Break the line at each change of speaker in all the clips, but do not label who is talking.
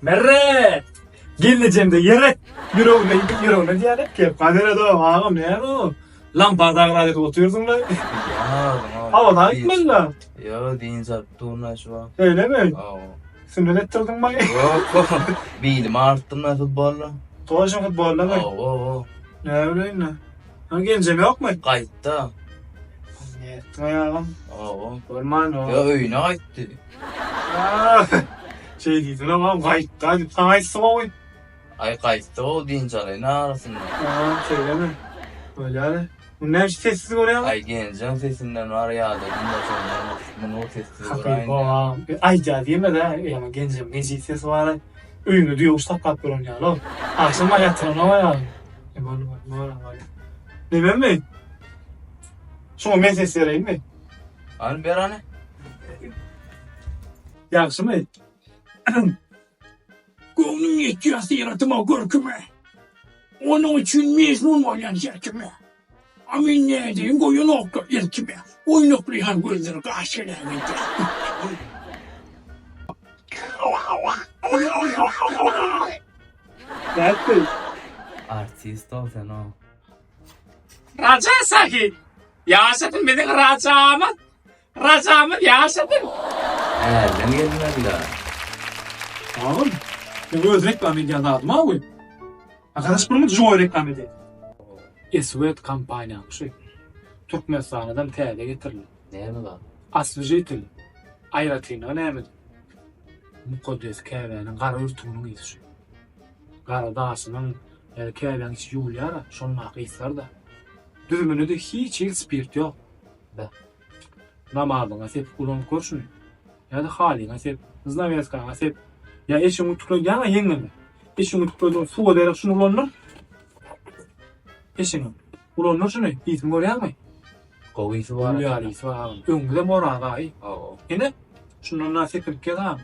Merre! Geleceğimde yere yüreğine diyerek ki kadere doğum ağam ne o? Lan bardağı adet oturuyorsun lan.
Ya
Havadan gitmedin lan.
Yo deyince turna şu an.
Öyle mi?
Oo.
Sünnet ettirdin bana.
Yok. Bilim arttım ben futbolla.
Dolaşın futbolla mı?
Oo.
Ne öyle ne? Ha geleceğim yok mu?
Kayıtta.
Ne ettin ayağım?
Oo.
Olman o.
Ya öyüne kayıttı.
Şey değildin ama kayıttı. Hadi sana ise o oyun.
Ay kayıtta o deyince ne arasında?
Şöyle mi? Öyle hadi. Bu ne sessiz oraya?
Ay gencin sesinden var ya dedim da sonra bunu sessiz
Hakikaten
orayın.
ay ya diyeyim de ama gencim genci ses var. Öyünü diyor usta kapıyorum ya lan. Akşam hayatına ne var ya? Ne var? Ne ben mi? Şunu ben ses vereyim mi?
Hani berane?
Yakşı mı?
Gönlüm yetiyorsa yaratıma korkumu. Onun için mecnun olan yerkimi. Amin ne edeyim koyun okta yerkimi. Oynaklayan gözleri karşılayamadı.
Ne ettin?
Artist ol sen o.
Raca sahi. Yaşadın benim racamın. Racamın yaşadın.
Nereden gelmediler?
Oğlum. Bu öz reklam edildi adım abi. Arkadaş bunu Joy reklam edildi. Esvet kampanya şey. Türkmenistan'dan TL'ye getirildi.
Ne mi var?
Aslıca itildi. Ayratıyla önemli. Mukaddes kevyenin kara ürtümünün iyisi. Kara dağısının kevyenin içi yol yara. Şonun kıyıslar da. Düzümünü de hiç spirt yok.
Be.
Namadına sep kullanıp korşunu. Ya da halina sep. Hızla vezkana sep. Ya eşin utuklu yana yengeme. Eşin utuklu su ederek şunu kullanır. Eşin kullanır şunu. İzin görüyor mu?
Kovisi var.
Uyarıysı var. Öngüde mora gayı.
Oo.
Yine şundan nasiplik gedam.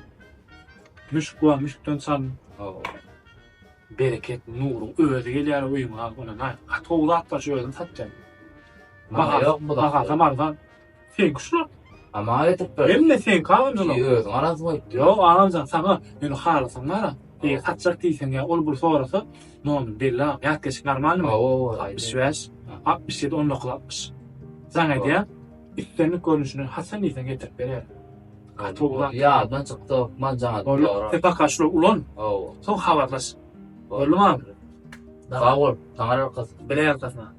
Müşk var, müşkten san
Oo.
bereket, nuru, öğüde geliyor uyum ha ona na. Hatta uzat da şöyle tatacak.
Ama yok bu da.
Baka zamandan sen kuşlar.
Ama ayetik böyle.
Hem de sen kavamcılar.
İyi özün arası mı gitti?
Yo ağamcan sana yani harlasın var. Tatacak değilsen ya ol bur sonrası. Ne oldu belli ha. Yaklaşık normal mi?
Oo.
65, 67, 19, 60. Sana diye üstlerini görünüşünü Hasan iyisen getirip verir.
Ya ben çıktı. Ben canım.
Oğlum tepe kaşlı ulan.
Oo.
Son havarlaş. Oğlum abi.
Sağ ol. Tanrı arkası.
Bele arkasına.